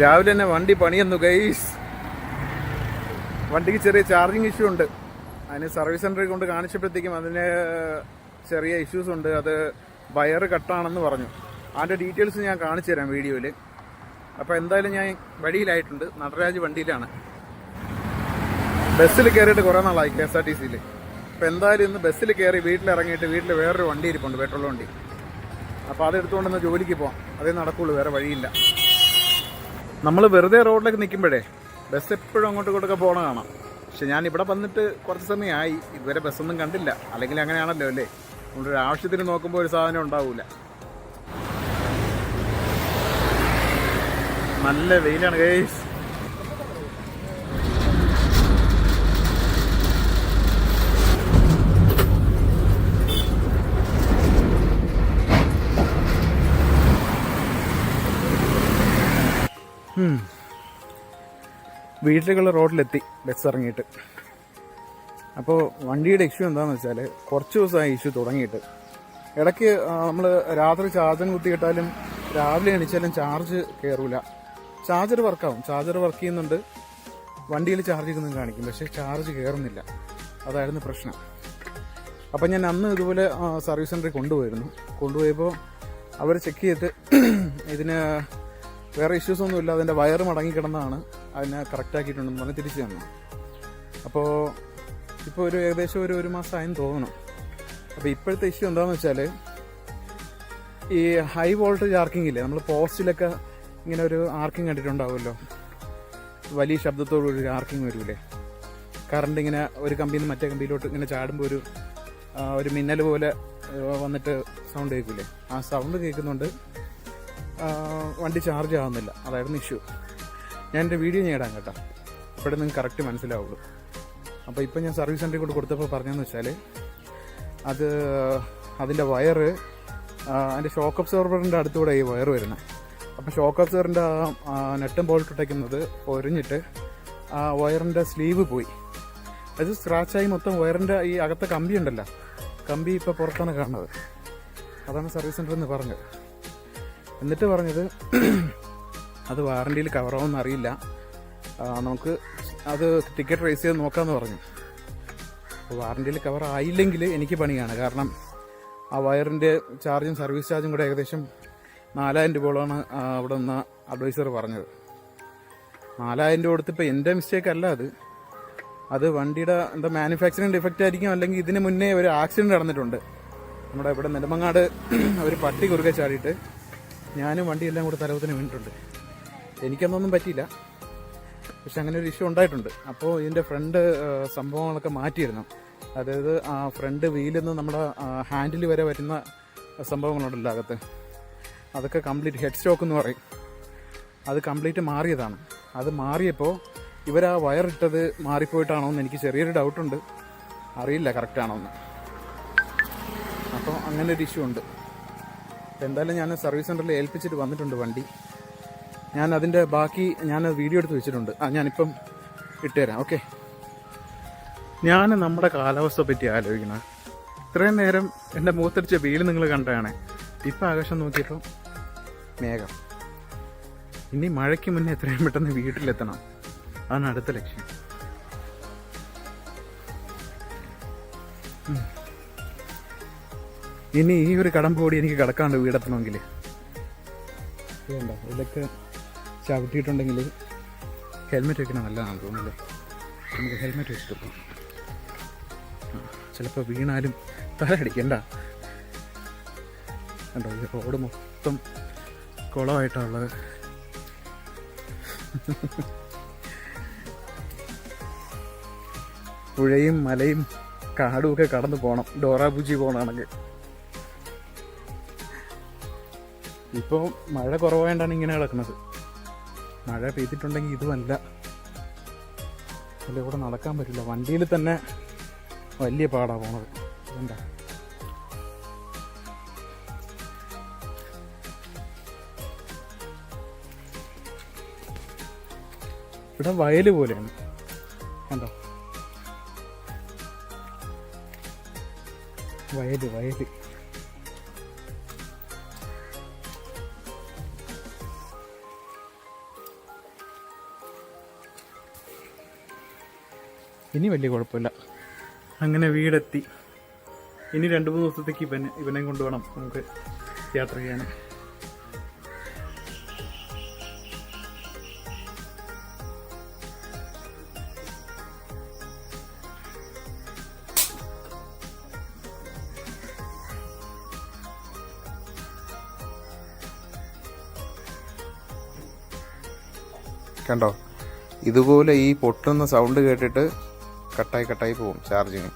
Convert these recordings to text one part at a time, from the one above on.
രാവിലെ തന്നെ വണ്ടി പണിയെന്നു ഗൈസ്. വണ്ടിക്ക് ചെറിയ ചാർജിങ് ഇഷ്യൂ ഉണ്ട്. അതിന് സർവീസ് സെൻ്ററിൽ കൊണ്ട് കാണിച്ചപ്പോഴത്തേക്കും അതിന് ചെറിയ ഇഷ്യൂസ് ഉണ്ട്. അത് വയറ് കട്ടാണെന്ന് പറഞ്ഞു. അതിൻ്റെ ഡീറ്റെയിൽസ് ഞാൻ കാണിച്ചു തരാം വീഡിയോയിൽ. അപ്പോൾ എന്തായാലും ഞാൻ വഴിയിലായിട്ടുണ്ട്. നടരാജ് വണ്ടിയിലാണ്. ബസ്സിൽ കയറിയിട്ട് കുറേ നാളായി KSRTCയിൽ. അപ്പോൾ എന്തായാലും ഇന്ന് ബസ്സിൽ കയറി വീട്ടിലിറങ്ങിയിട്ട് വീട്ടിൽ വേറൊരു വണ്ടി ഇരിപ്പുണ്ട്, പെട്രോൾ വണ്ടി. അപ്പോൾ അതെടുത്തുകൊണ്ടൊന്ന് ജോലിക്ക് പോകാം. അതേ നടക്കുള്ളൂ, വേറെ വഴിയില്ല. നമ്മൾ വെറുതെ റോഡിലേക്ക് നിൽക്കുമ്പോഴേ ബസ് എപ്പോഴും അങ്ങോട്ടും ഇങ്ങോട്ടൊക്കെ പോകണ കാണാം. പക്ഷെ ഞാൻ ഇവിടെ വന്നിട്ട് കുറച്ച് സമയമായി, ഇതുവരെ ബസ്സൊന്നും കണ്ടില്ല. അല്ലെങ്കിൽ അങ്ങനെയാണല്ലോ അല്ലേ, നമ്മളൊരു ആവശ്യത്തിന് നോക്കുമ്പോൾ ഒരു സാധനം ഉണ്ടാവില്ല. നല്ല വെയിലാണ് ഗൈസ്. വീട്ടിലേക്കുള്ള റോഡിലെത്തി ബസ് ഇറങ്ങിയിട്ട്. അപ്പോൾ വണ്ടിയുടെ ഇഷ്യൂ എന്താണെന്ന് വെച്ചാൽ കുറച്ച് ദിവസമായി ഇഷ്യൂ തുടങ്ങിയിട്ട്. ഇടയ്ക്ക് നമ്മൾ രാത്രി ചാർജർ കുത്തിയിട്ടാലും രാവിലെ എണീച്ചാലും ചാർജ് കയറൂല. ചാർജർ വർക്കാവും, ചാർജർ വർക്ക് ചെയ്യുന്നുണ്ട്, വണ്ടിയിൽ ചാർജ് ചെയ്യുന്നതും കാണിക്കും, പക്ഷേ ചാർജ് കയറുന്നില്ല. അതായിരുന്നു പ്രശ്നം. അപ്പം ഞാൻ അന്ന് ഇതുപോലെ സർവീസ് സെൻ്ററിൽ കൊണ്ടുപോയപ്പോൾ അവർ ചെക്ക് ചെയ്തിട്ട് ഇതിന് വേറെ ഇഷ്യൂസൊന്നും ഇല്ല, അതിൻ്റെ വയറ് മടങ്ങിക്കിടന്നാണ്, അതിനെ കറക്റ്റാക്കിയിട്ടുണ്ടെന്ന് പറഞ്ഞ് തിരിച്ചു തന്നു. അപ്പോൾ ഇപ്പോൾ ഏകദേശം ഒരു മാസമായെന്ന് തോന്നണം. അപ്പോൾ ഇപ്പോഴത്തെ ഇഷ്യൂ എന്താണെന്ന് വെച്ചാൽ ഈ ഹൈ വോൾട്ടേജ് ആർക്കിംഗ് ഇല്ലേ, നമ്മൾ പോസ്റ്റിലൊക്കെ ഇങ്ങനെ ഒരു ആർക്കിംഗ് കണ്ടിട്ടുണ്ടാവുമല്ലോ, വലിയ ശബ്ദത്തോടൊരു ആർക്കിംഗ് വരൂലേ, കറണ്ട് ഇങ്ങനെ ഒരു കമ്പിയിൽ നിന്ന് മറ്റേ കമ്പിയിലോട്ട് ഇങ്ങനെ ചാടുമ്പോൾ ഒരു മിന്നൽ പോലെ വന്നിട്ട് സൗണ്ട് കേൾക്കൂലേ, ആ സൗണ്ട് കേൾക്കുന്നുണ്ട് വണ്ടി ചാർജ് ആവുന്നില്ല. അതായിരുന്നു ഇഷ്യൂ. ഞാൻ എൻ്റെ വീഡിയോ ഞാൻ ഇടാം കേട്ടോ, അപ്പോഴേ നിങ്ങൾക്ക് കറക്റ്റ് മനസ്സിലാവുള്ളൂ. അപ്പോൾ ഇപ്പം ഞാൻ സർവീസ് സെൻ്ററിൽ കൊണ്ട് കൊടുത്തപ്പോൾ പറഞ്ഞതെന്ന് വെച്ചാൽ അതിൻ്റെ വയറ് അതിൻ്റെ ഷോക്ക് അബ്സോർബറിൻ്റെ അടുത്തൂടെ ഈ വയറ് വരുന്നത്. അപ്പോൾ ഷോക്ക് അബ്സോർബറിൻ്റെ നെട്ടും ബോൾട്ട് ഇട്ടയ്ക്കുന്നത് ഒരിഞ്ഞിട്ട് ആ വയറിൻ്റെ സ്ലീവ് പോയി. അത് സ്ക്രാച്ചായി മൊത്തം വയറിൻ്റെ ഈ അകത്തെ കമ്പി ഉണ്ടല്ലോ, കമ്പി ഇപ്പോൾ പുറത്താണ് കാണുന്നത്. അതാണ് സർവീസ് സെൻ്ററിൽ നിന്ന് പറഞ്ഞത്. എന്നിട്ട് പറഞ്ഞത് അത് വാറണ്ടിയിൽ കവറാവുമെന്ന് അറിയില്ല, നമുക്ക് അത് ടിക്കറ്റ് റേസ് ചെയ്ത് നോക്കാമെന്ന് പറഞ്ഞു. അപ്പോൾ വാറണ്ടിയിൽ കവർ ആയില്ലെങ്കിൽ എനിക്ക് പണിയാണ്. കാരണം ആ വയറിൻ്റെ ചാർജും സർവീസ് ചാർജും കൂടെ ഏകദേശം 4000 രൂപയോളമാണ് അവിടെ നിന്ന് അഡ്വൈസർ പറഞ്ഞത്. 4000 രൂപ കൊടുത്തിപ്പോൾ എൻ്റെ മിസ്റ്റേക്ക് അല്ല അത് വണ്ടിയുടെ എന്താ മാനുഫാക്ചറിങ് ഡിഫക്റ്റ് ആയിരിക്കും. അല്ലെങ്കിൽ ഇതിന് മുന്നേ ഒരു ആക്സിഡൻറ്റ് നടന്നിട്ടുണ്ട് നമ്മുടെ ഇവിടെ നെടുമങ്ങാട്. ഒരു പട്ടി കുറുകെ ചാടിയിട്ട് ഞാനും വണ്ടിയെല്ലാം കൂടെ തലവത്തിന് വീണിട്ടുണ്ട്. എനിക്കൊന്നും പറ്റിയില്ല, പക്ഷെ അങ്ങനെ ഒരു ഇഷ്യൂ ഉണ്ടായിട്ടുണ്ട്. അപ്പോൾ ഇതിൻ്റെ ഫ്രണ്ട് സംഭവങ്ങളൊക്കെ മാറ്റിയിരുന്നു. അതായത് ആ ഫ്രണ്ട് വീലിൽ നിന്ന് നമ്മുടെ ഹാൻഡിൽ വരെ വരുന്ന സംഭവങ്ങളുണ്ടല്ലോ അകത്ത്, അതൊക്കെ കംപ്ലീറ്റ് ഹെഡ് സ്റ്റോക്ക് എന്ന് പറയും, അത് കംപ്ലീറ്റ് മാറിയതാണ്. അത് മാറിയപ്പോൾ ഇവരാ വയറിട്ടത് മാറിപ്പോയിട്ടാണോ എന്ന് എനിക്ക് ചെറിയൊരു ഡൗട്ടുണ്ട്, അറിയില്ല കറക്റ്റാണോ എന്ന്. അപ്പോൾ അങ്ങനെ ഒരു ഇഷ്യൂ ഉണ്ട്. എന്തായാലും ഞാൻ സർവീസ് സെൻ്ററിൽ ഏൽപ്പിച്ചിട്ട് വന്നിട്ടുണ്ട് വണ്ടി. ഞാൻ അതിൻ്റെ ബാക്കി ഞാൻ വീഡിയോ എടുത്ത് വെച്ചിട്ടുണ്ട്, ഞാനിപ്പം ഇട്ടുതരാം. ഓക്കെ, ഞാൻ നമ്മുടെ കാലാവസ്ഥയെ പറ്റി ആലോചിക്കണം. ഇത്രയും നേരം എൻ്റെ മുഖത്തടിച്ച വെയിൽ നിങ്ങൾ കണ്ടതാണ്. ഇപ്പം ആകാശം നോക്കിയപ്പോൾ മേഘം. ഇനി മഴയ്ക്ക് മുന്നേ എത്രയും പെട്ടെന്ന് വീട്ടിലെത്തണം, അതാണ് അടുത്ത ലക്ഷ്യം. ഇനി ഈ ഒരു കടമ്പ് കൂടി എനിക്ക് കിടക്കാണ്ട് വീടെത്തണമെങ്കിൽ. വേണ്ട, ഇതിലൊക്കെ ചവിട്ടിയിട്ടുണ്ടെങ്കിൽ ഹെൽമെറ്റ് വെക്കണം, നല്ലതാണ് തോന്നുന്നില്ലേ. നമുക്ക് ഹെൽമെറ്റ് വെച്ചിട്ട് ചിലപ്പോൾ വീണാലും തല അടിക്കണ്ട. കണ്ടോ, ഈ റോഡ് മൊത്തം കുളമായിട്ടാണുള്ളത്. പുഴയും മലയും കാടും ഒക്കെ കടന്നു പോകണം, ഡോറാബുജി പോകണമെങ്കിൽ. ഇപ്പോൾ മഴ കുറവായതുകൊണ്ടാണ് ഇങ്ങനെ കിടക്കുന്നത്. മഴ പെയ്തിട്ടുണ്ടെങ്കിൽ ഇതുമല്ല, അതിലൂടെ നടക്കാൻ പറ്റില്ല. വണ്ടിയിൽ തന്നെ വലിയ പാടാണ് പോണത്. എന്താ ഇവിടെ വയൽ പോലെയാണ്, കണ്ടോ, വയല്. ഇനി വലിയ കുഴപ്പമില്ല. അങ്ങനെ വീടെത്തി. ഇനി 2-3 ദിവസത്തേക്ക് ഇവനെ കൊണ്ടുവേണം നമുക്ക് യാത്ര ചെയ്യാൻ. കണ്ടോ, ഇതുപോലെ ഈ പൊട്ടുന്ന സൗണ്ട് കേട്ടിട്ട് കട്ടായി പോകും ചാർജിങ്.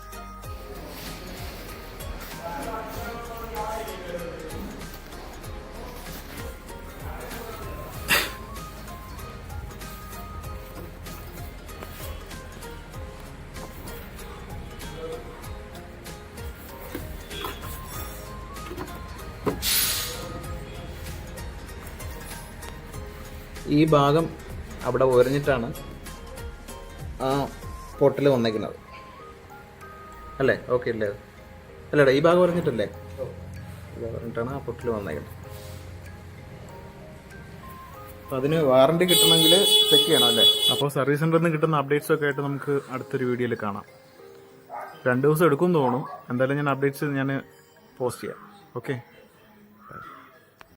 ഈ ഭാഗം അവിടെ ഉരഞ്ഞിട്ടാണ് ആ പൊട്ടൽ വന്നേക്കുന്നത് അല്ലേ? ഓക്കെ അല്ലേ? അല്ലേടാ, ഈ ഭാഗം ഉരഞ്ഞിട്ടല്ലേ? ഇത് പറഞ്ഞിട്ടാണ് ആ പൊട്ടൽ വന്നേക്കുന്നത്. അപ്പം അതിന് വാറണ്ടി കിട്ടണമെങ്കിൽ ചെക്ക് ചെയ്യണം അല്ലേ? അപ്പോൾ സർവീസ് സെൻ്ററിൽ നിന്ന് കിട്ടുന്ന അപ്ഡേറ്റ്സൊക്കെ ആയിട്ട് നമുക്ക് അടുത്തൊരു വീഡിയോയിൽ കാണാം. 2 ദിവസം എടുക്കും തോന്നുന്നു. എന്തായാലും ഞാൻ അപ്ഡേറ്റ്സ് പോസ്റ്റ് ചെയ്യാം. ഓക്കെ.